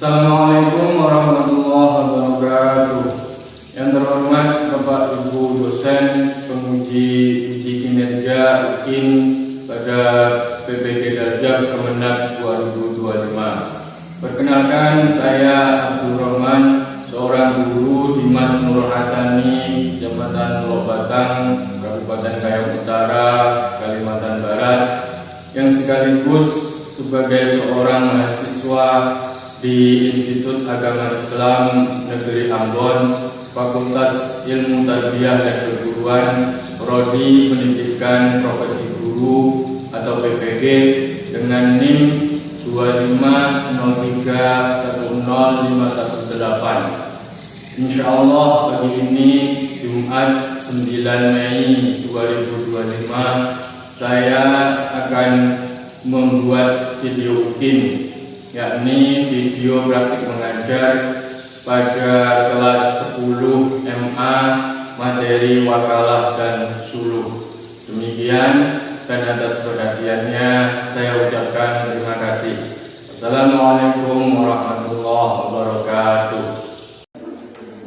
Assalamualaikum warahmatullahi wabarakatuh. Yang terhormat Bapak Ibu dosen penguji uji kinerja UIN pada PPG Darjab Kemenag 2025. Perkenalkan, saya Abdul Rahman, seorang guru di Mas Nurul Hasani, Kecamatan Pulau Batang, Kabupaten Kayong Utara, Kalimantan Barat, yang sekaligus sebagai seorang mahasiswa di Institut Agama Islam Negeri Ambon, Fakultas Ilmu Tarbiyah dan Keguruan, Prodi Pendidikan Profesi Guru atau PPG dengan NIM 2503105118. Insyaallah pagi ini Jumat 9 Mei 2025 saya akan membuat video UIN, yakni video praktik mengajar pada kelas 10 MA materi wakalah dan suluh. Demikian, dan atas perhatiannya saya ucapkan terima kasih. Assalamualaikum warahmatullahi wabarakatuh.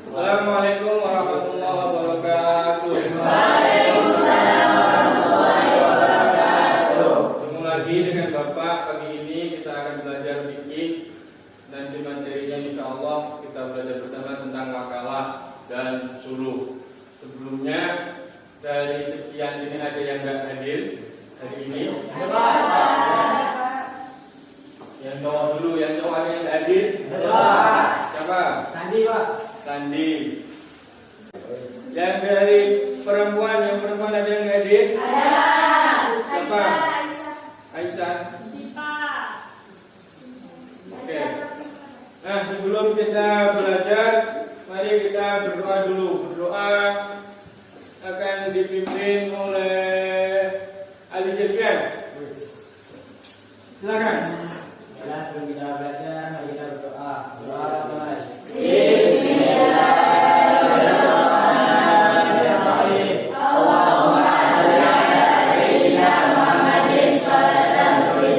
Assalamualaikum warahmatullahi wabarakatuh. Waalaikumsalam warahmatullahi wabarakatuh. Ketemu lagi dengan Bapak. Pagi ini kita akan belajar fikih, dan di materinya insyaallah kita belajar bersama tentang wakalah dan suluh. Sebelumnya, dari sekian ini ada yang nggak hadir hari ini? Yang cowok dulu, yang cowok ada yang hadir? Siapa? Sandi, Pak. Sandi. Yang dari perempuan, yang perempuan ada yang hadir? Ada. Siapa? Aisyah. Oke. Nah, sebelum kita belajar, mari kita berdoa dulu. Berdoa akan dipimpin oleh Ali Jefian. Silakan. Ya, sebelum kita belajar, mari kita berdoa. Bismillahirrahmanirrahim. Allahumma shalli ala sayyidina Muhammadin shallallahu alaihi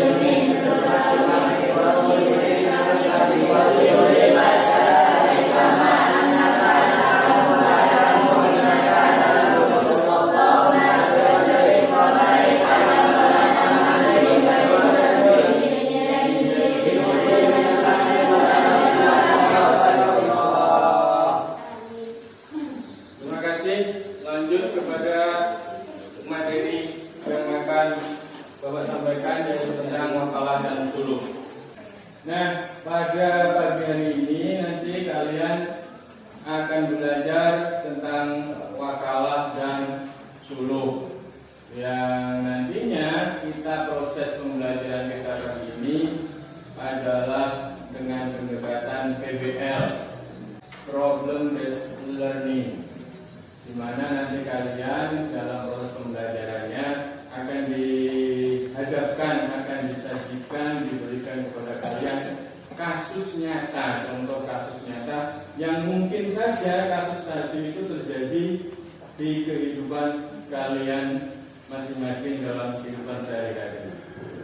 Terima kasih. Lanjut kepada materi yang akan Bapak sampaikan, yaitu tentang wakalah dan suluh. Nah, pada pagi hari ini nanti kalian akan belajar tentang wakalah dan suluh. Yang nantinya kita proses pembelajaran kita kali ini adalah dengan pendekatan PBL, Problem Based Learning, di mana nanti kalian dalam proses pembelajarannya akan dihadapkan, akan disajikan, diberikan kepada kalian kasus nyata, contoh kasus nyata yang mungkin saja kasus tadi itu terjadi di kehidupan kalian masing-masing dalam kehidupan sehari-hari.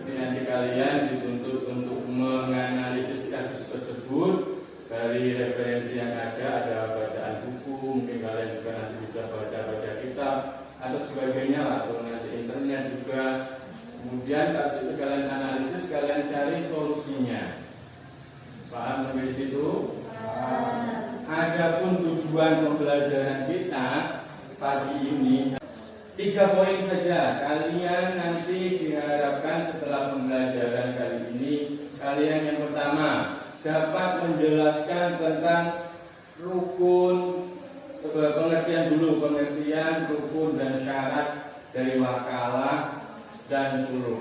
Ini nanti kalian dituntut untuk menganalisis kasus tersebut dari referensi yang ada bacaan buku, mungkin kalian juga nanti bisa baca kitab atau sebagainya lah, atau nanti internet juga. Kemudian kasus itu kalian analisis, kalian cari solusinya. Paham sampai di situ? Adapun tujuan pembelajaran kita pagi ini 3 poin saja. Kalian nanti diharapkan setelah pembelajaran kali ini, kalian yang pertama dapat menjelaskan tentang rukun, pengertian rukun dan syarat dari wakalah dan suluh.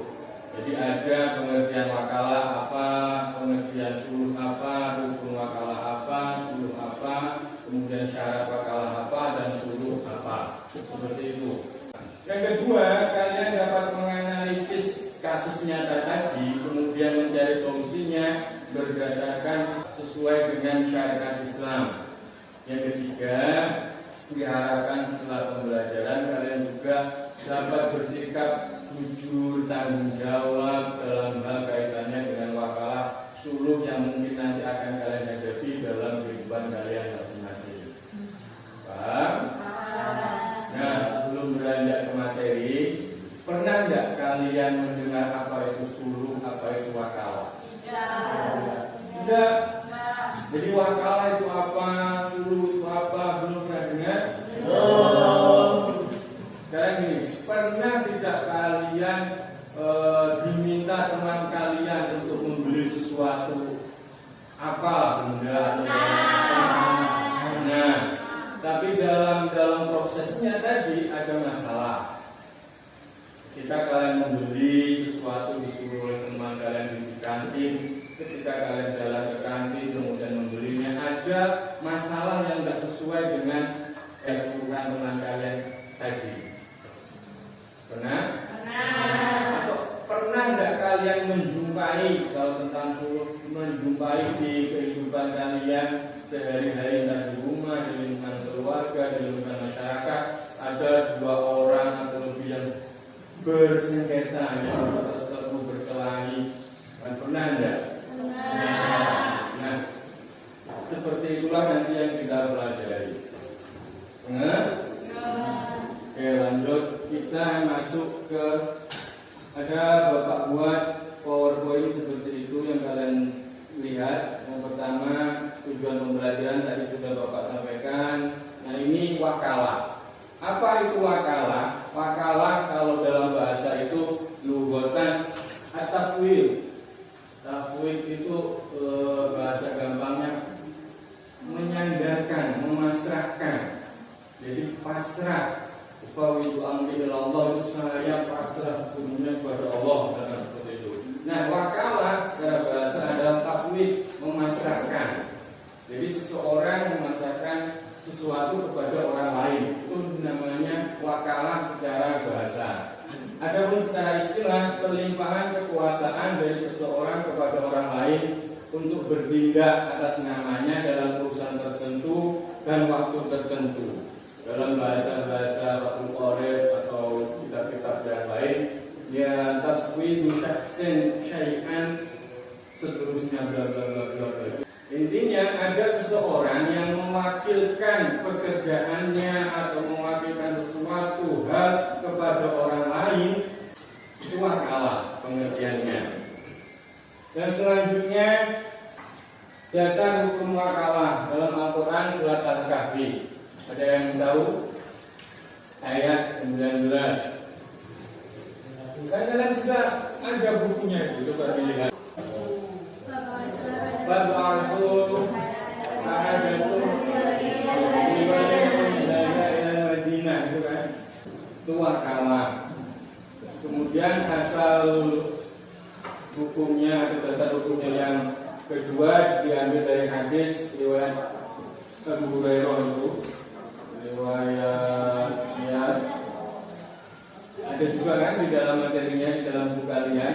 Jadi ada pengertian wakalah apa, pengertian suluh apa, prosesnya berdasarkan sesuai dengan syariat Islam. Yang ketiga, diharapkan setelah pembelajaran kalian juga dapat bersikap jujur, tanggung jawab dalam hal kaitannya dengan wakalah suluh yang mungkin nanti akan kalian hadapi dalam kehidupan kalian masing-masing. Paham? Nah, sebelum beranjak ke materi, pernah nggak kalian mendengar apa itu suluh, apa itu wakalah? Tidak. Jadi wakalah itu apa, suluh itu apa, belum pernah dengar? Sekarang gini, pernah tidak kalian diminta teman kalian untuk membeli sesuatu, apa benda atau apa? Nah, tapi dalam prosesnya tadi ada masalah. Kalian membeli sesuatu disuruh oleh teman kalian di kantin, ketika kalian jalan ke kantin kemudian membelinya ada masalah yang tidak sesuai dengan suruhan teman kalian tadi. Pernah? Atau pernah tidak kalian menjumpai, kalau tentang suruh, menjumpai di kehidupan kalian sehari-hari, entah di rumah, di lingkungan keluarga, di lingkungan masyarakat, ada dua orang atau lebih yang bersengketa, yang berkelahi? Pernah enggak? Nah, seperti itulah nanti yang kita pelajari. Oke, lanjut. Kita masuk ke, ada bapak buat PowerPoint seperti itu yang kalian lihat. Yang pertama, tujuan pembelajaran tadi sudah bapak sampaikan. Nah, ini wakalah. Apa itu wakalah? Wakalah kalau dalam bahasa itu lughatan at-tafwid. Tafwid itu bahasa gampangnya menyandarkan, memasrahkan. Jadi pasrah. Fawidu amri ila Allah, itu saya pasrah sepenuhnya kepada Allah, seperti itu. Nah, wakalah secara bahasa adalah tafwid, memasrahkan. Jadi seseorang memasrahkan sesuatu kepada orang lain, itu namanya wakalah secara bahasa. Adapun secara istilah, pelimpahan kekuasaan dari seseorang kepada orang lain untuk bertindak atas namanya dalam urusan tertentu dan waktu tertentu. Dalam bahasa-bahasa Fathul Qorib atau kitab-kitab yang lain, ya tafwidu syaksin syai'an seterusnya bla bla bla bla. Intinya ada seseorang yang mewakilkan pekerjaannya atau mewakilkan sesuatu hal kepada orang lain, itu wakalah pengertiannya. Dan selanjutnya dasar hukum wakalah dalam Al-Quran surat Al-Kahfi. Ada yang tahu? Ayat 19. Kalian sudah ada bukunya itu, coba dilihat. Fad'atul ahadatul ila Madinah, itu kan? Itu wakalah. Kemudian asal hukumnya atau dasar hukumnya yang kedua diambil dari hadis riwayat Abu Hurairah itu. Riwayatnya ada juga kan di dalam materinya, di dalam buku kalian.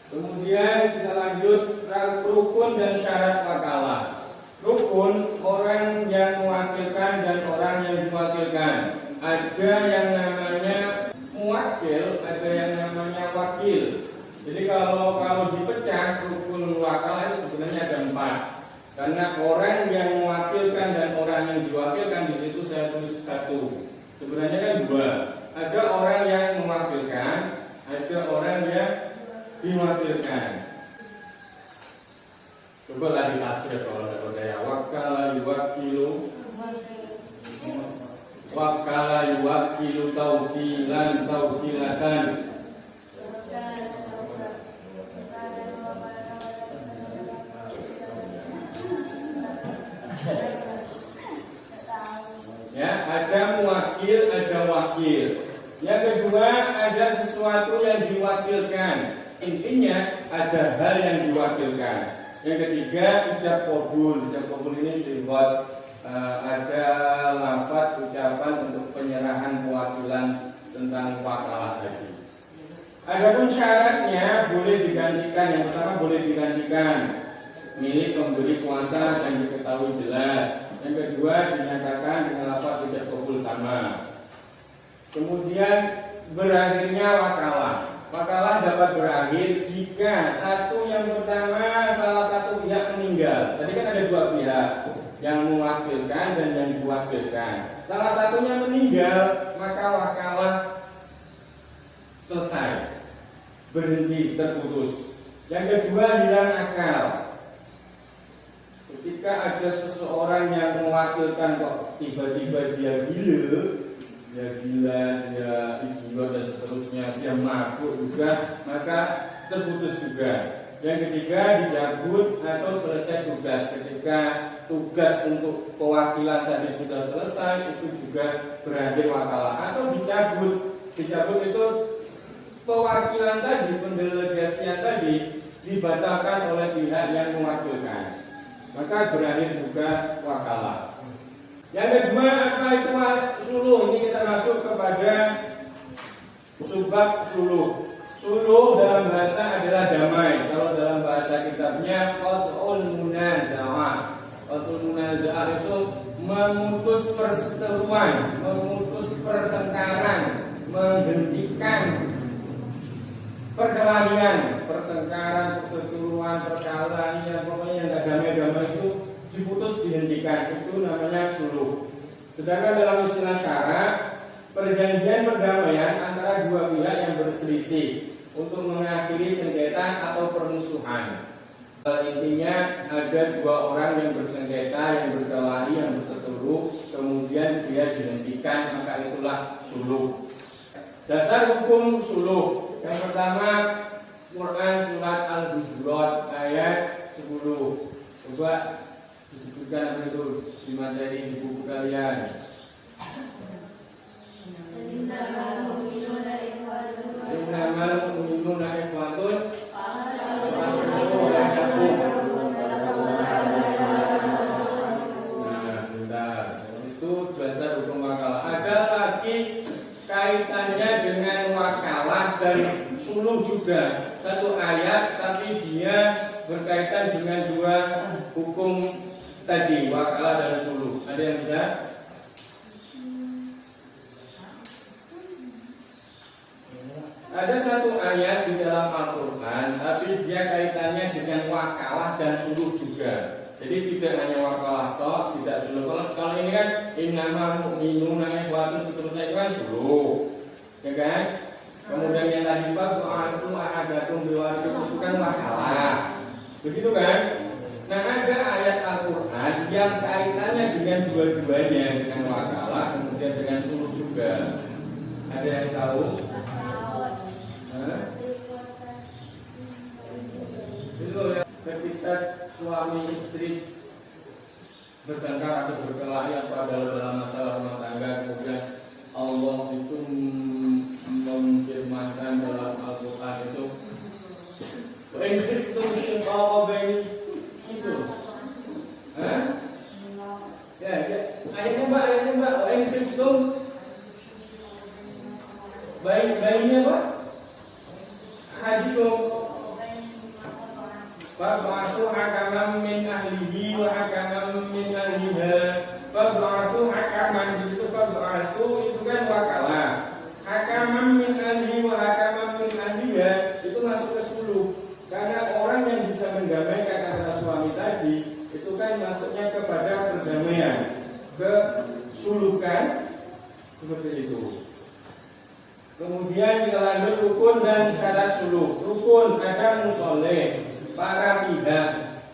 Kemudian kita lanjut rukun dan syarat wakalah. Rukun, orang yang mewakilkan dan orang yang diwakilkan. Ada yang namanya muwakil, ada yang namanya wakil. Jadi kalau dipecah rukun wakalah itu sebenarnya ada 4. Karena orang yang mewakilkan dan orang yang diwakilkan, di situ saya tulis 1. Sebenarnya kan 2. Ada orang yang mewakilkan, ada orang yang diwakilkan. Coba lagi tasbih kalau ada percaya. Wakala yuwakilu, wakala yuwakilu taukilan taukilatan. Ya, ada muwakil, ada wakil. Yang kedua, ada sesuatu yang diwakilkan. Intinya ada hal yang diwakilkan. Yang ketiga, ucap qabul. Ucap qabul ini simbol ada lafaz ucapan untuk penyerahan kewakilan tentang wakalah tadi. Adapun syaratnya boleh digantikan. Yang pertama boleh digantikan milik pemberi kuasa dan diketahui jelas. Yang kedua dinyatakan dengan lafaz tidak kabul sama. Kemudian berakhirnya wakalah. Wakalah dapat berakhir jika yang pertama salah satu pihak meninggal. Tadi kan ada dua pihak, yang mewakilkan dan yang diwakilkan. Salah satunya meninggal, maka wakalah selesai, berhenti, terputus. Yang kedua hilang akal. Ketika ada seseorang yang mewakilkan kok tiba-tiba dia gila, dia idiot dan seterusnya, dia mabuk juga, maka terputus juga. Yang ketiga dicabut atau selesai tugas. Ketika tugas untuk pewakilan tadi sudah selesai, itu juga berakhir wakalah. Atau dicabut itu pewakilan tadi, pendelegasian tadi dibatalkan oleh pihak yang mewakilkan, maka berakhir juga wakalah. Yang kedua apa itu suluh? Ini kita masuk kepada subbab suluh. Suluh dalam bahasa adalah damai. Kalau dalam bahasa kitabnya qat'ul munaza'ah. Qat'ul munaza'ah itu memutus perseteruan, memutus pertengkaran, menghentikan perkelahian, pertengkaran, perseteruan, perkelahian, pokoknya yang tidak damai-damai itu diputus, dihentikan. Itu namanya suluh. Sedangkan dalam istilah syara, perjanjian perdamaian antara dua pihak yang berselisih untuk mengakhiri sengketa atau permusuhan. Intinya ada dua orang yang bersengketa, yang berkelahi, yang berseteru, kemudian dia dihentikan, maka itulah suluh. Dasar hukum suluh. Yang pertama, Quran surat Al-Hujurat ayat 10. Coba disebutkan apa itu di materi di buku kalian. Innamal mu'minuna ikhwatun. Nah, bentar. Itu dasar hukum wakalah. Ada lagi kaitannya dengan wakalah dan suluh juga. Satu ayat tapi dia berkaitan dengan dua hukum tadi, wakalah dan suluh. Ada yang bisa? Ada satu ayat di dalam Al-Quran, tapi dia kaitannya dengan wakalah dan suluh juga. Jadi tidak hanya wakalah toh, tidak suluh. Kalau ini kan innamal mu'minuna ikhwatun, seterusnya itu kan suluh, ya kan? Kemudian yang tadi fa'atu ahadatum biwarikum itu kan wakalah, begitu kan? Nah ada ayat Al-Quran yang kaitannya dengan dua-duanya, dengan wakalah kemudian dengan suluh juga. Ada yang tahu? Itu ya, ketika suami istri bertengkar atau berkelahi atau dalam masalah rumah tangga, kemudian Allah itu memfirmankan dalam Al-Quran itu itu, ya, ayatnya mbak, baiknya apa? Hajikum fab'athu hakaman min ahlihi wa hakaman min ahliha. Fab'athu hakaman itu kan wakalah. Hakaman min ahlihi wa hakaman min ahliha itu masuk ke suluh. Karena orang yang bisa mendamaikan antara suami tadi itu kan masuknya kepada perdamaian, kesuluhan, seperti itu. Kemudian kita lanjut rukun dan syarat suluh. Rukun ada musoleh, para pihak.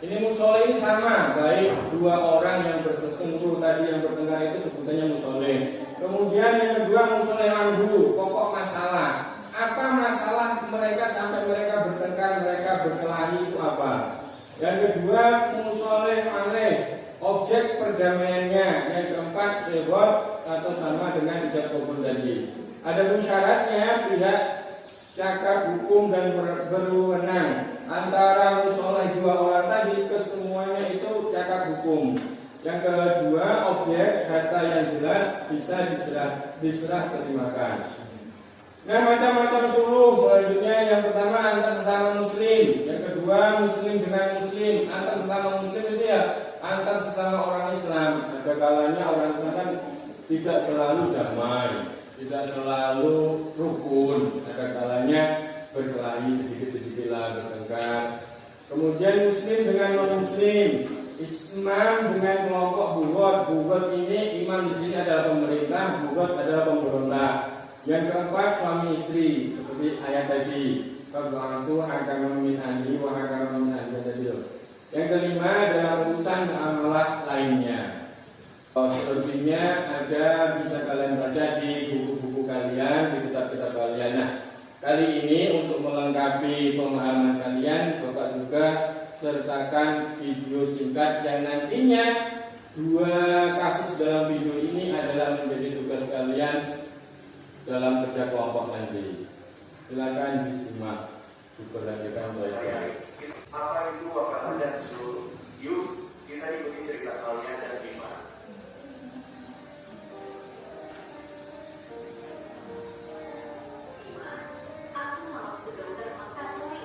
Ini musoleh ini sama, baik dua orang yang berseteru tadi yang bertengkar itu sebutannya musoleh. Kemudian yang kedua musoleh mandu, pokok masalah. Apa masalah mereka sampai mereka bertengkar, mereka berkelahi itu apa? Yang kedua musoleh maleh, objek perdamaiannya. Yang keempat sebab atau sama dengan ijab kabul tadi. Adapun syaratnya pihak cakap hukum dan berwenang antara musoleh dua orang tadi kesemuanya itu cakap hukum. Yang kedua objek harta yang jelas bisa diserah terimakan. Nah, macam-macam suluh selanjutnya yang pertama antar sesama muslim, yang kedua muslim dengan muslim. Antar sesama muslim itu ya antar sesama orang Islam. Ada kalanya orang Islam kan tidak selalu damai, tidak selalu rukun. Ada kalanya berkelahi sedikit-sedikit lah, bertengkar. Kemudian muslim dengan non muslim, Islam dengan kelompok bugot. Bugot ini imam di sini adalah pemerintah, bugot adalah pemberontak. Yang keempat suami istri seperti ayat tadi. Fab'athu hakaman min ahlihi wa hakaman min ahliha tadi. Yang kelima adalah urusan muamalah lainnya. Sepertinya ada bisa kalian baca di buku-buku kalian, di kitab-kitab kalian. Nah, kali ini untuk melengkapi pemahaman kalian, Bapak juga sertakan video singkat yang nantinya dua kasus dalam video ini adalah menjadi tugas kalian dalam kerja kelompok nanti. Silakan disimak, diperhatikan baik-baik. Apa itu wakalah dan sul? Yuk, kita ikuti cerita kalian dan iman. Aku mau ke dokter mata sore.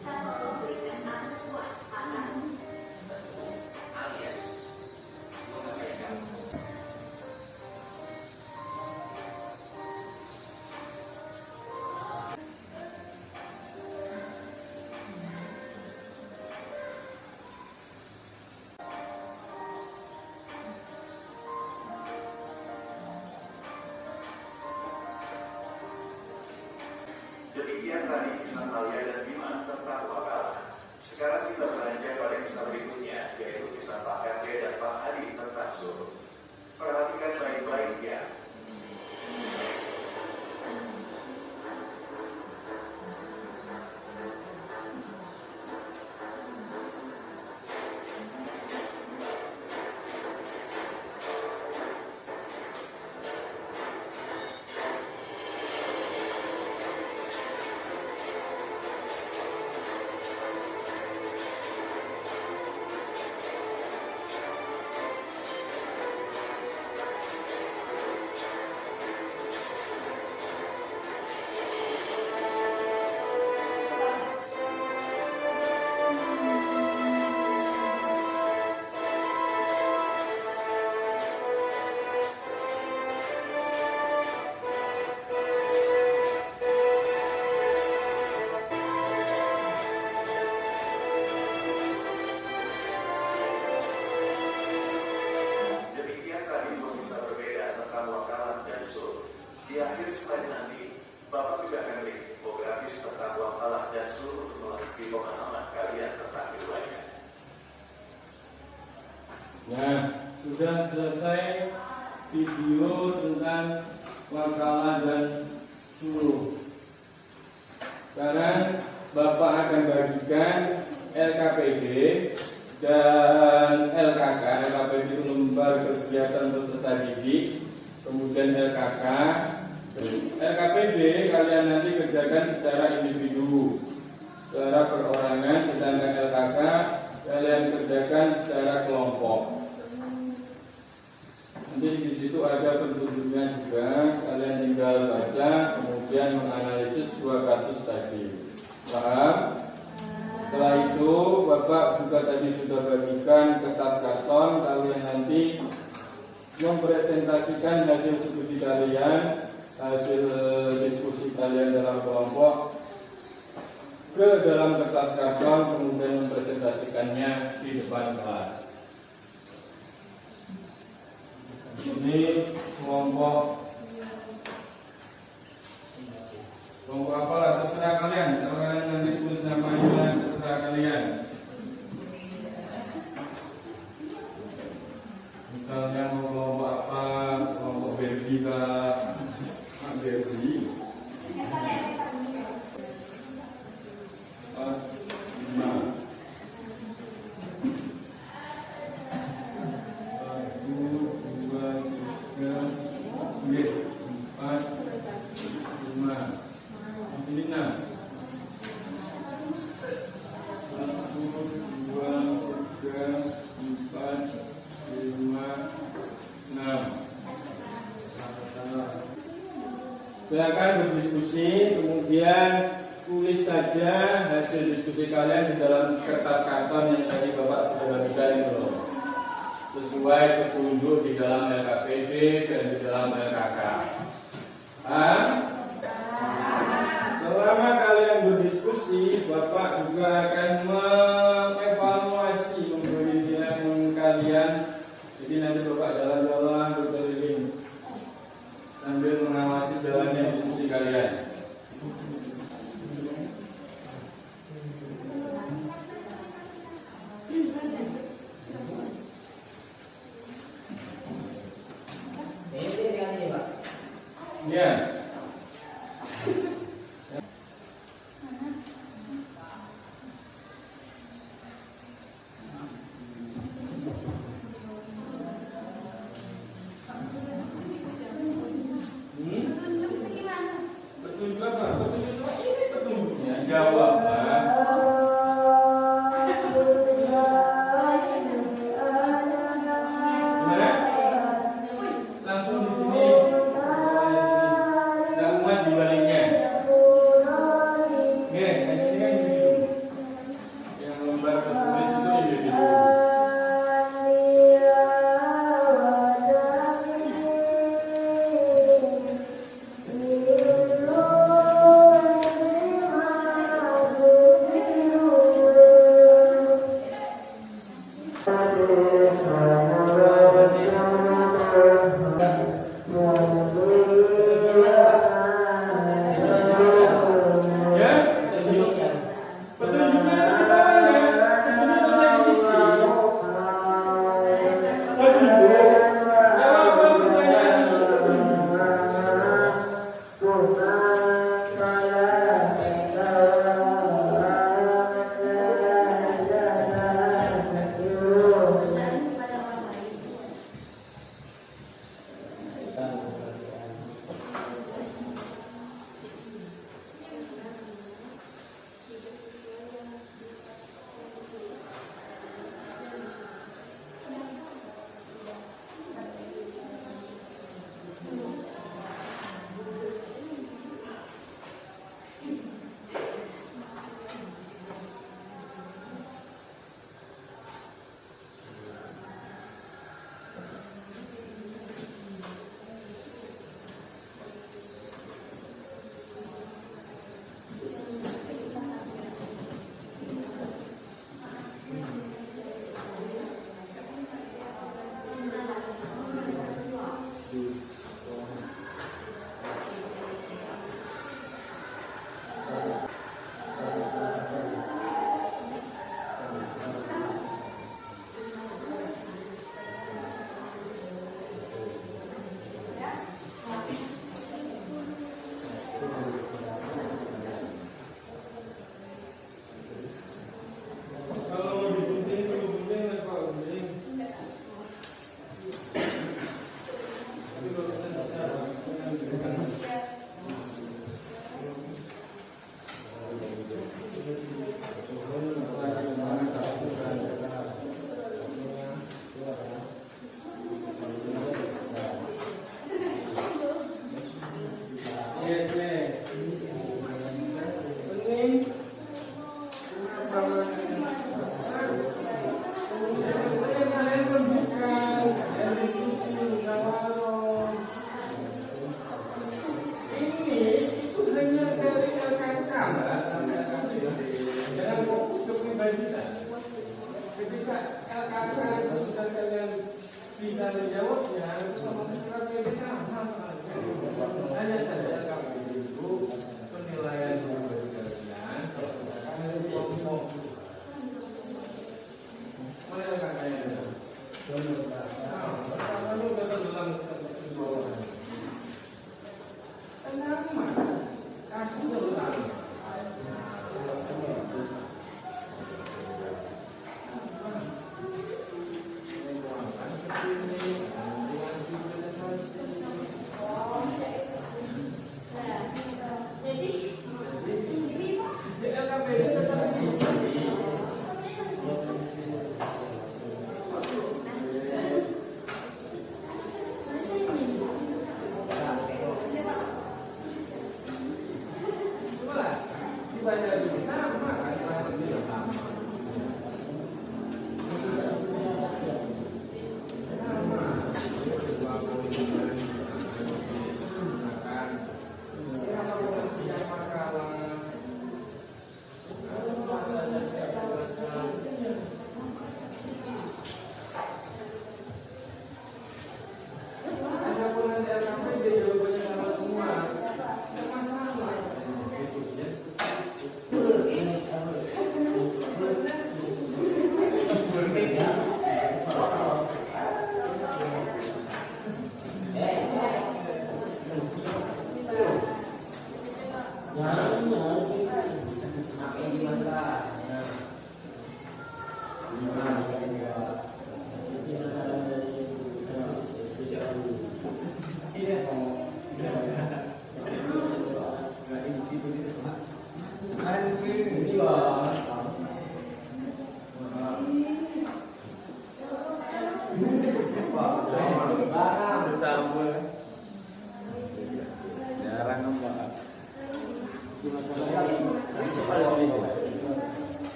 Saya mau berikan aku buat pasang. Kalian mau ngapain? Demikian tadi kisah kalian dan iman tentang wakalah. Sekarang kita beranjak pada kisah berikutnya, yaitu kisah Pak RT dan Pak Hadi tentang sul. Perhatikan baik-baik ya. Demikian tadi dua kisah berbeda tentang wakalah dan sul. Di akhir slide nanti, Bapak juga akan beri infografis tentang wakalah dan sul untuk melengkapi pemahaman kalian tentang keduanya. Nah, sudah selesai video tentang wakalah dan suluh. Sekarang Bapak akan bagikan LKPD dan LKK. LKPD itu lembar kegiatan peserta didik. Kemudian LKK. LKPD kalian nanti kerjakan secara individu, secara perorangan. Sedangkan LKK kalian kerjakan secara kelompok. Nanti di situ ada petunjuknya juga. Kalian tinggal baca, kemudian menganalisis dua kasus tadi. Paham? Setelah itu, Bapak juga tadi sudah bagikan kertas karton. Kalian nanti mempresentasikan hasil studi kalian, hasil diskusi kalian dalam kelompok ke dalam kertas karton, kemudian mempresentasikannya di depan kelas. Ini kelompok apalah, terserah kalian. Kalau kalian nanti tulis namanya, terserah kalian. Misalnya mau kelompok apa, kelompok Berbi kah? Berbi. silakan berdiskusi, kemudian tulis saja hasil diskusi kalian di dalam kertas karton yang tadi Bapak sudah bagikan itu loh. Sesuai petunjuk di dalam LKPD dan di dalam LKK. Selama kalian berdiskusi, Bapak juga akan mengevaluasi pemberian kalian. Jadi nanti Bapak jalan-jalan berkeliling sambil mengawasi jalannya diskusi kalian. Ya. Petunjuk apa? Petunjuk semua ini petunjuknya. Jawab, Pak. Gimana? Langsung di sini. Nggak muat di baliknya. Oke, yang ini kan gini dulu. Yang lembar tertulis itu ini dulu. Ya, petunjuknya di bawahnya. Petunjuknya diisi. Petunjuk. Jawaban pertanyaan itu petunjuk. Kalau mau digunting, apa gunting? Tapi kalau bisa bisa menjawabnya, itu sama SKPD sama soalnya. Hanya saja KPD itu penilaian dari kalian, karena itu kosmos. Mana kakaknya? Pertama lu kata dalam bawah. Kenapa mana? Kasus dalam.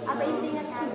Apa intinya kan?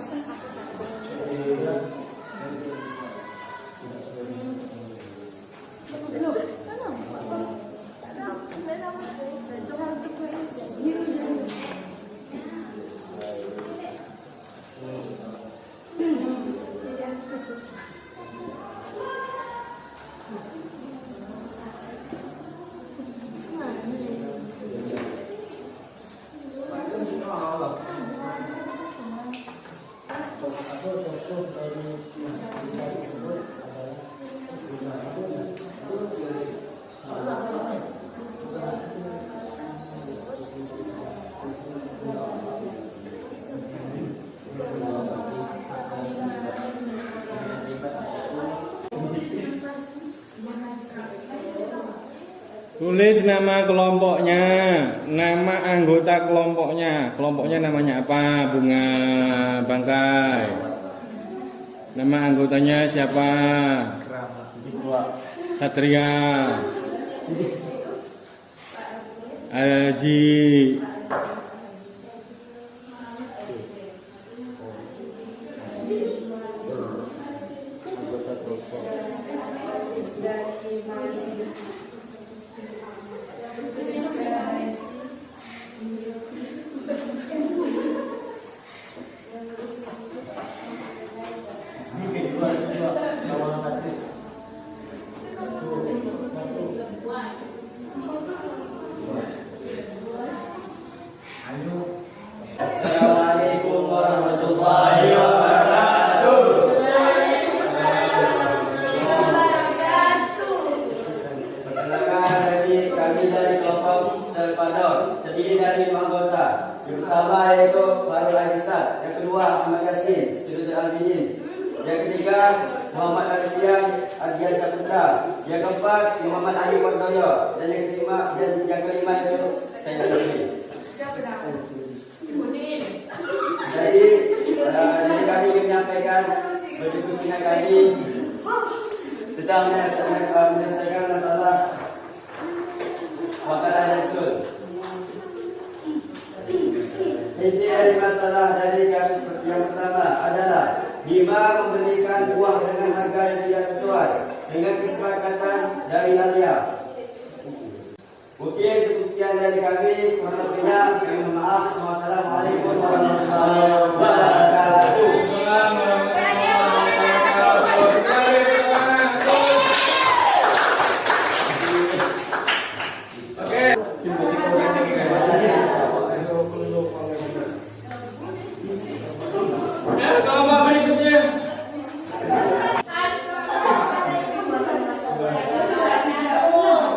Tulis nama kelompoknya, nama anggota kelompoknya. Kelompoknya namanya apa? Bunga Bangkai. Nama anggotanya siapa? Satria. Aji. Assalamualaikum warahmatullahi wabarakatuh. Perkenalkan kami dari kelompok Selpador, terdiri dari 5 anggota. Yang pertama yaitu Farul Agisat, yang kedua Ahmad Yasin, Sudut Al-Bidin, yang ketiga Muhammad Al-Fian Ardian Saputra, yang keempat Muhammad Ali Wardoyo, dan yang kelima itu saya sendiri. Jadi kami ingin menyampaikan berdiskusinya kami tentang menyelesaikan masalah makanan dan sul. Inti dari masalah dari kasus yang pertama adalah Bima memberikan uang dengan harga yang tidak sesuai dengan kesepakatan dari Alia. Mungkin cukup sekian dari kami. Kurang lebihnya kami mohon maaf. Wassalamualaikum warahmatullahi wabarakatuh. Kelompok berikutnya.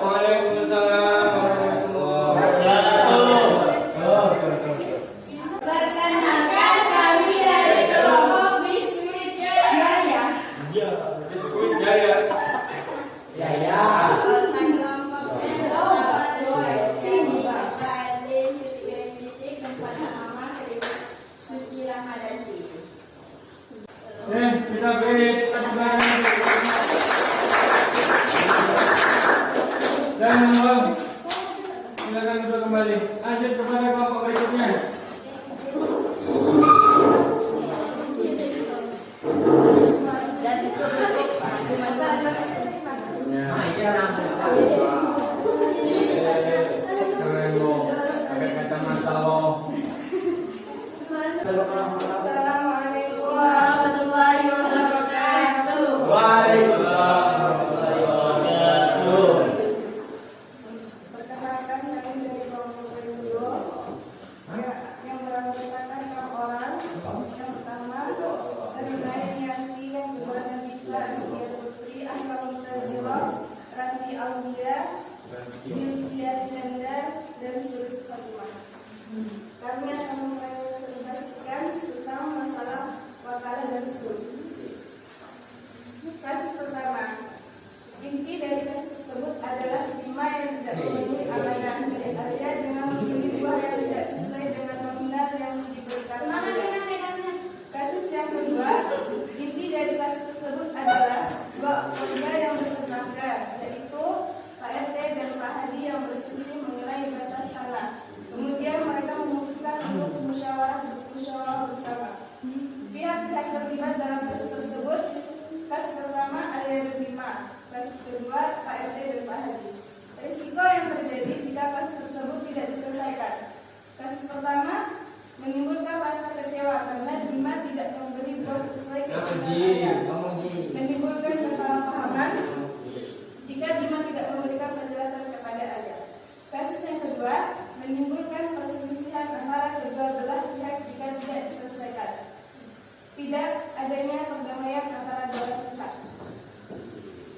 Waalaikumsalam warahmatullahi wabarakatuh. Perkenalkan kami dari kelompok Biskuit Jaya. Ya, biskuit jaya. Kelompok Sini, Kak Lin, Titik, Tempat kepada kelompok berikutnya. Keren loh, pakai kacamata loh. Assalamualaikum warahmatullahi wabarakatuh. Waalaikumsalam warahmatullahi wabarakatuh. Perkenalkan kami dari kelompok kedua yang beranggotakan 6 orang. Yang pertama, Rinaya Yanti, yang kedua Nabila Askia Putri, Asma Mutazila, Ranti Aulia, Yulfia Janda, dan Sulis Fatimah. Kami akan mempresentasikan tentang masalah wakalah dan sul. Kasus pertama, inti dari kasus tersebut adalah bima yang tidak memenuhi amanah artinya dengan memilih buah yang tidak sesuai dengan nominal yang diberikan. Kasus yang kedua, inti dari kasus tersebut adalah dua keluarga yang bertetangga, yaitu Pak RT dan Pak Hadi yang berselisih mengenai batas tanah. Kemudian mereka memutuskan untuk musyawarah bersama. Pihak-pihak terlibat dalam kasus tersebut, kasus pertama Arya Bima, kasus kedua Pak RT dan Pak Hadi. Risiko yang terjadi jika kasus tersebut tidak diselesaikan. Kasus pertama menimbulkan rasa kecewa karena Bima tidak memberi buah sesuai kebutuhan. Menimbulkan kesalahpahaman jika Bima tidak memberikan penjelasan kepada Arya. Kasus yang kedua menimbulkan perselisihan antara kedua belah pihak jika tidak diselesaikan. Tidak adanya perdamaian antara dua pihak.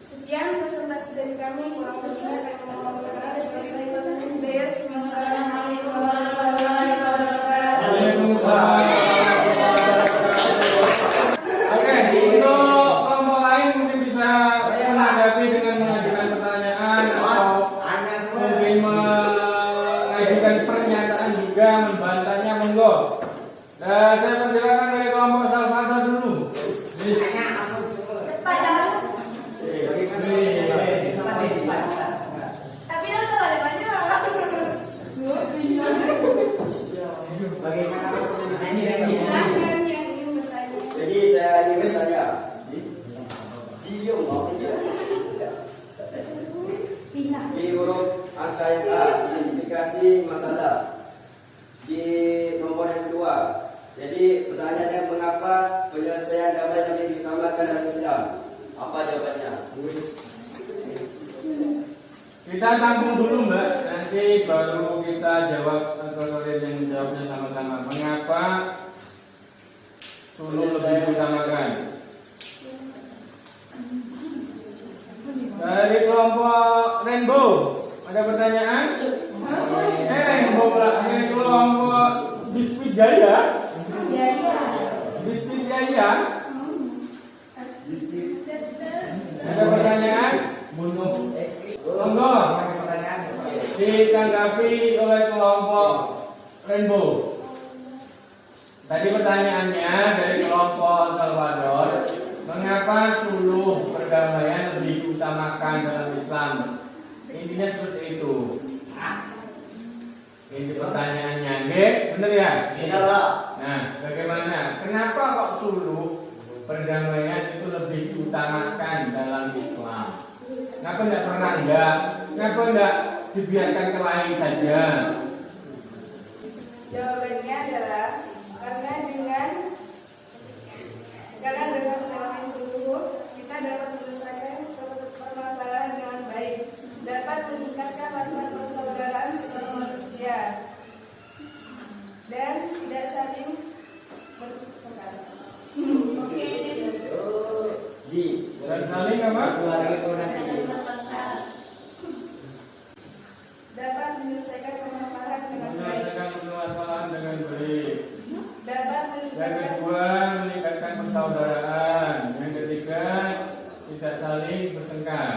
Sekian presentasi dari kami. Kurang lebihnya kami mohon maaf. Assalamualaikum warahmatullahi wabarakatuh. Oke, untuk kelompok lain mungkin bisa menanggapi dengan mengajukan pertanyaan atau mungkin mengajukan pernyataan juga, membantahnya, monggo. Saya persilakan dari kelompok Salvador dulu. Cepat dong. Tapi dong tuh ada banyak. Silakan yang ingin bertanya. Jadi saya ingin bertanya. Diam mau di huruf angka yang A identifikasi masalah di nomor yang kedua. Jadi pertanyaannya, mengapa penyelesaian damai lebih diutamakan dalam Islam? Apa jawabannya? Kita tampung dulu Mbak, nanti baru kita jawab atau kalian yang menjawabnya sama-sama. Mengapa suluk lebih diutamakan? Dari kelompok Rainbow, ada pertanyaan? Rainbow pula. Dari kelompok Biskuit Jaya. Biskuit Jaya. Ada pertanyaan? Monggo. Ditanggapi oleh kelompok Rainbow. Tadi pertanyaannya dari kelompok Salvador, mengapa suluh perdamaian lebih diutamakan dalam Islam? Intinya seperti itu. Ini pertanyaannya, benar ya? Tidak lah. Nah, bagaimana? Kenapa kok suluh perdamaian itu lebih diutamakan dalam Islam? Kenapa tidak pernah enggak? Kenapa enggak dibiarkan kelahi saja? Jawabannya adalah karena dengan perdamaian suluh kita dapat menyelesaikan permasalahan dengan baik, dapat meningkatkan rasa persaudaraan sesama manusia dan tidak saling bertengkar. Dan saling apa? Dapat menyelesaikan permasalahan dengan baik. Menyelesaikan permasalahan dengan baik. Dapat Yang meningkatkan kedua, meningkatkan persaudaraan. Yang ketiga, tidak saling bertengkar.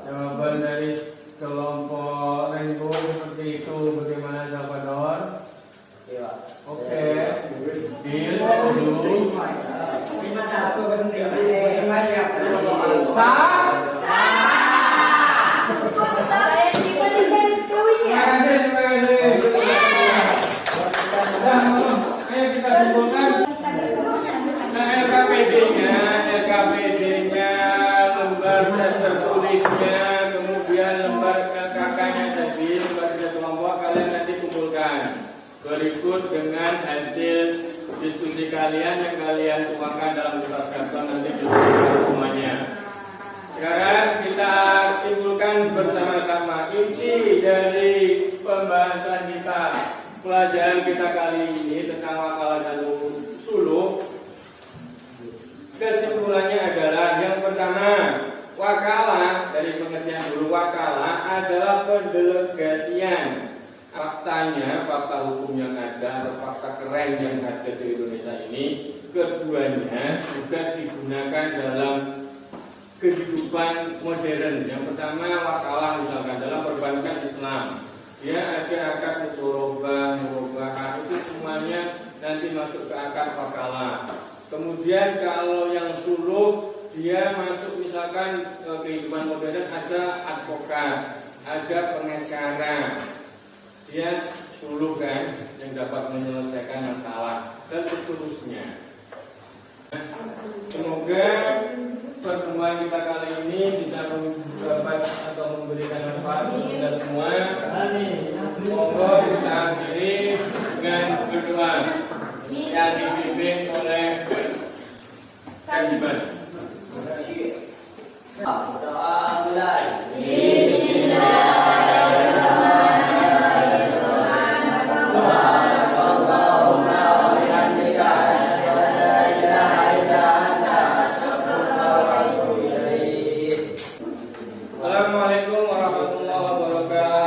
Jawaban dari kelompok Rainbow seperti itu. Bagaimana Salvador? Oke. Deal dulu. 5-1 Saya juga dari Terima kasih. berikut dengan hasil diskusi kalian yang kalian tuangkan dalam kertas karton nanti diskusikan semuanya. Sekarang kita simpulkan bersama-sama inti dari pembahasan kita, pelajaran kita kali ini tentang wakalah dan suluk. Kesimpulannya adalah yang pertama, wakalah dari pengertian dulu, wakalah adalah pendelegasian. Faktanya, fakta hukum yang ada atau fakta keren yang ada di Indonesia ini, keduanya juga digunakan dalam kehidupan modern. Yang pertama, wakalah misalkan dalam perbankan Islam, dia ada akad murabah, itu semuanya nanti masuk ke akad wakalah. Kemudian kalau yang suluk, dia masuk misalkan ke kehidupan modern, ada advokat, ada pengacara, dia suluk kan yang dapat menyelesaikan masalah dan seterusnya. Semoga pertemuan kita kali ini bisa mendapat atau memberikan manfaat untuk kita semua. Monggo kita akhiri dengan berdoa yang dipimpin oleh Kajiban. Doa mulai. Assalamualaikum warahmatullahi wabarakatuh.